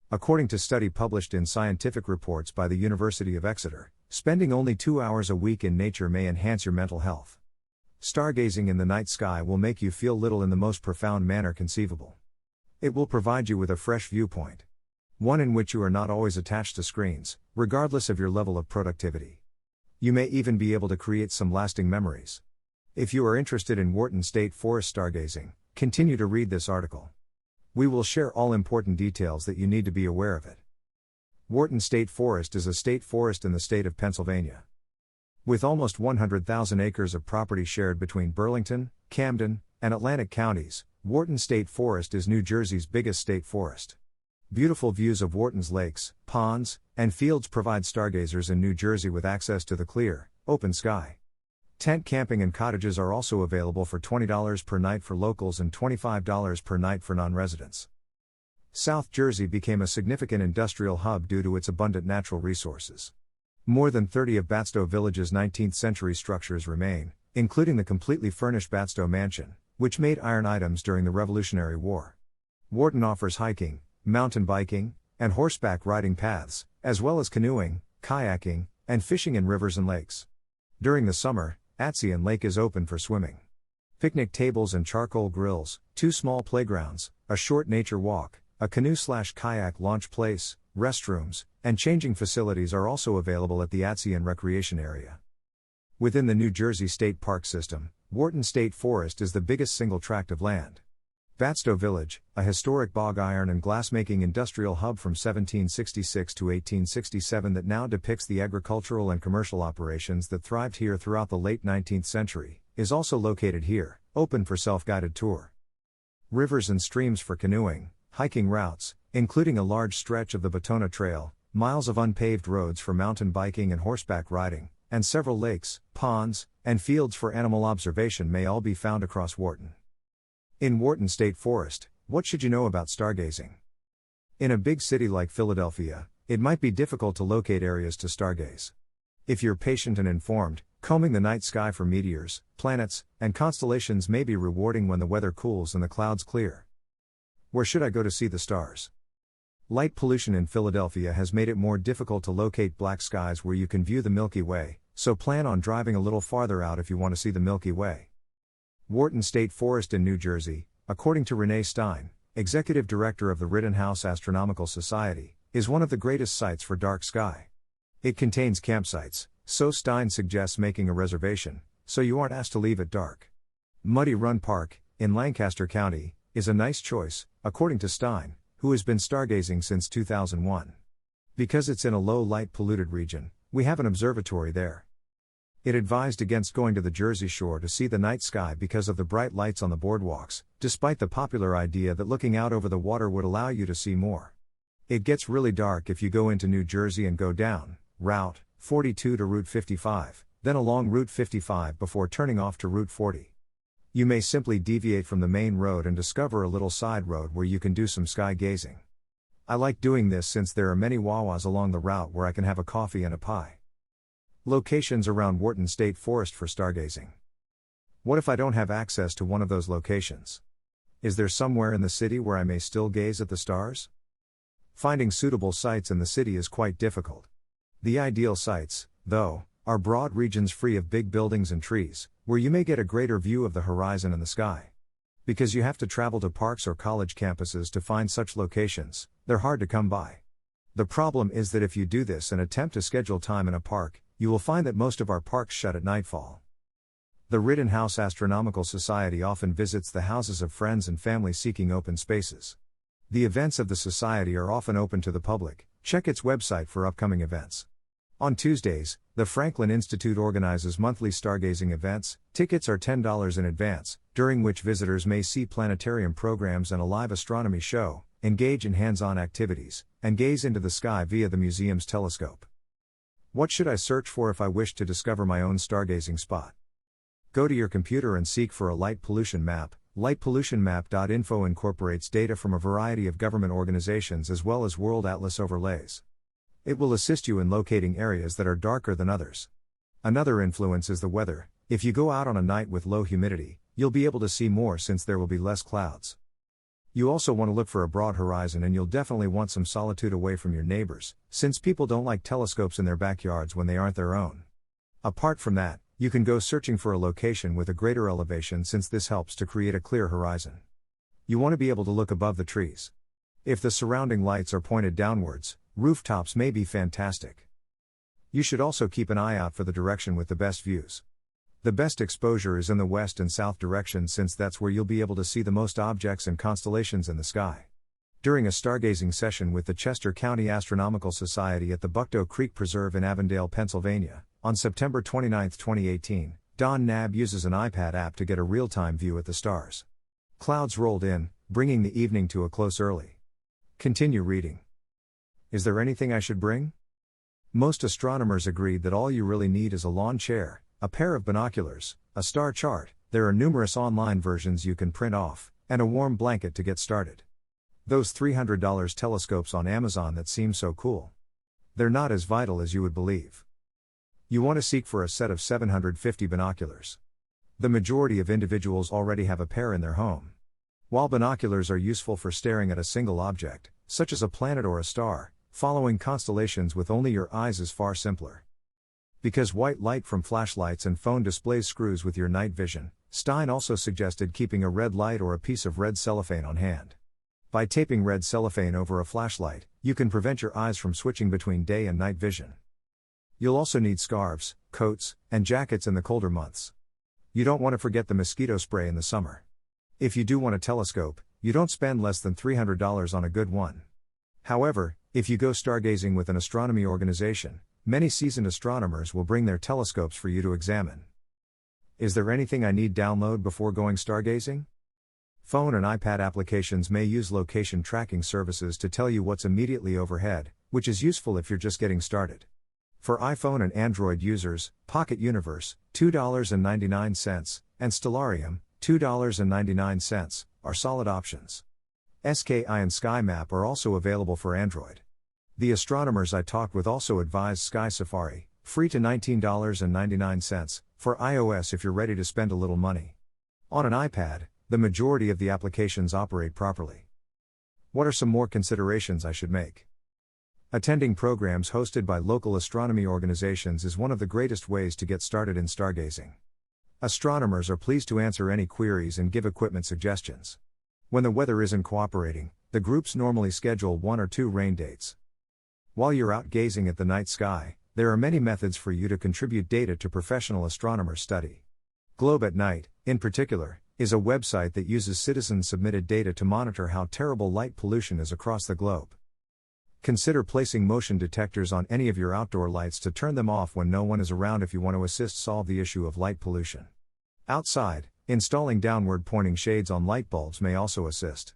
According to study published in Scientific Reports by the University of Exeter, spending only 2 hours a week in nature may enhance your mental health. Stargazing in the night sky will make you feel little in the most profound manner conceivable. It will provide you with a fresh viewpoint. One in which you are not always attached to screens, regardless of your level of productivity. You may even be able to create some lasting memories. If you are interested in Wharton State Forest stargazing, continue to read this article. We will share all important details that you need to be aware of it. Wharton State Forest is a state forest in the state of Pennsylvania. With almost 100,000 acres of property shared between Burlington, Camden, and Atlantic counties, Wharton State Forest is New Jersey's biggest state forest. Beautiful views of Wharton's lakes, ponds, and fields provide stargazers in New Jersey with access to the clear, open sky. Tent camping and cottages are also available for $20 per night for locals and $25 per night for non-residents. South Jersey became a significant industrial hub due to its abundant natural resources. More than 30 of Batstow Village's 19th-century structures remain, including the completely furnished Batstow Mansion, which made iron items during the Revolutionary War. Wharton offers hiking, mountain biking, and horseback riding paths, as well as canoeing, kayaking, and fishing in rivers and lakes. During the summer, Atzian Lake is open for swimming. Picnic tables and charcoal grills, 2 small playgrounds, a short nature walk, a canoe/kayak launch place, restrooms, and changing facilities are also available at the Atzian Recreation Area. Within the New Jersey State Park System, Wharton State Forest is the biggest single tract of land. Batstow Village, a historic bog iron and glassmaking industrial hub from 1766 to 1867 that now depicts the agricultural and commercial operations that thrived here throughout the late 19th century, is also located here, open for self-guided tour. Rivers and streams for canoeing, hiking routes, including a large stretch of the Batona Trail, miles of unpaved roads for mountain biking and horseback riding, and several lakes, ponds, and fields for animal observation may all be found across Wharton. In Wharton State Forest, what should you know about stargazing? In a big city like Philadelphia, it might be difficult to locate areas to stargaze. If you're patient and informed, combing the night sky for meteors, planets, and constellations may be rewarding when the weather cools and the clouds clear. Where should I go to see the stars? Light pollution in Philadelphia has made it more difficult to locate black skies where you can view the Milky Way, so plan on driving a little farther out if you want to see the Milky Way. Wharton State Forest in New Jersey, according to Renee Stein, Executive Director of the Rittenhouse Astronomical Society, is one of the greatest sites for dark sky. It contains campsites, so Stein suggests making a reservation, so you aren't asked to leave at dark. Muddy Run Park, in Lancaster County, is a nice choice, according to Stein, who has been stargazing since 2001. Because it's in a low light polluted region, we have an observatory there. It advised against going to the Jersey Shore to see the night sky because of the bright lights on the boardwalks, despite the popular idea that looking out over the water would allow you to see more. It gets really dark if you go into New Jersey and go down Route 42 to Route 55, then along Route 55 before turning off to Route 40. You may simply deviate from the main road and discover a little side road where you can do some sky gazing. I like doing this since there are many Wawas along the route where I can have a coffee and a pie. Locations around Wharton State Forest for stargazing. What if I don't have access to one of those locations? Is there somewhere in the city where I may still gaze at the stars? Finding suitable sites in the city is quite difficult. The ideal sites, though, are broad regions free of big buildings and trees, where you may get a greater view of the horizon and the sky. Because you have to travel to parks or college campuses to find such locations, they're hard to come by. The problem is that if you do this and attempt to schedule time in a park, you will find that most of our parks shut at nightfall. The Rittenhouse Astronomical Society often visits the houses of friends and family seeking open spaces. The events of the society are often open to the public. Check its website for upcoming events. On Tuesdays, the Franklin Institute organizes monthly stargazing events. Tickets are $10 in advance, during which visitors may see planetarium programs and a live astronomy show, engage in hands-on activities, and gaze into the sky via the museum's telescope. What should I search for if I wish to discover my own stargazing spot? Go to your computer and seek for a light pollution map. Lightpollutionmap.info incorporates data from a variety of government organizations as well as World Atlas overlays. It will assist you in locating areas that are darker than others. Another influence is the weather. If you go out on a night with low humidity, you'll be able to see more since there will be less clouds. You also want to look for a broad horizon, and you'll definitely want some solitude away from your neighbors, since people don't like telescopes in their backyards when they aren't their own. Apart from that, you can go searching for a location with a greater elevation, since this helps to create a clear horizon. You want to be able to look above the trees. If the surrounding lights are pointed downwards, rooftops may be fantastic. You should also keep an eye out for the direction with the best views. The best exposure is in the west and south direction, since that's where you'll be able to see the most objects and constellations in the sky. During a stargazing session with the Chester County Astronomical Society at the Buckdoe Creek Preserve in Avondale, Pennsylvania, on September 29, 2018, Don Knabb uses an iPad app to get a real-time view at the stars. Clouds rolled in, bringing the evening to a close early. Continue reading. Is there anything I should bring? Most astronomers agreed that all you really need is a lawn chair, a pair of binoculars, a star chart, there are numerous online versions you can print off, and a warm blanket to get started. Those $300 telescopes on Amazon that seem so cool. They're not as vital as you would believe. You want to seek for a set of 750 binoculars. The majority of individuals already have a pair in their home. While binoculars are useful for staring at a single object, such as a planet or a star, following constellations with only your eyes is far simpler. Because white light from flashlights and phone displays screws with your night vision, Stein also suggested keeping a red light or a piece of red cellophane on hand. By taping red cellophane over a flashlight, you can prevent your eyes from switching between day and night vision. You'll also need scarves, coats, and jackets in the colder months. You don't want to forget the mosquito spray in the summer. If you do want a telescope, you don't spend less than $300 on a good one. However, if you go stargazing with an astronomy organization, many seasoned astronomers will bring their telescopes for you to examine. Is there anything I need download before going stargazing? Phone and iPad applications may use location tracking services to tell you what's immediately overhead, which is useful if you're just getting started. For iPhone and Android users, Pocket Universe, $2.99, and Stellarium, $2.99, are solid options. SKI and SkyMap are also available for Android. The astronomers I talked with also advised Sky Safari, free to $19.99, for iOS if you're ready to spend a little money. On an iPad, the majority of the applications operate properly. What are some more considerations I should make? Attending programs hosted by local astronomy organizations is one of the greatest ways to get started in stargazing. Astronomers are pleased to answer any queries and give equipment suggestions. When the weather isn't cooperating, the groups normally schedule 1 or 2 rain dates. While you're out gazing at the night sky, there are many methods for you to contribute data to professional astronomers' study. Globe at Night, in particular, is a website that uses citizen-submitted data to monitor how terrible light pollution is across the globe. Consider placing motion detectors on any of your outdoor lights to turn them off when no one is around if you want to assist solve the issue of light pollution. Outside, installing downward-pointing shades on light bulbs may also assist.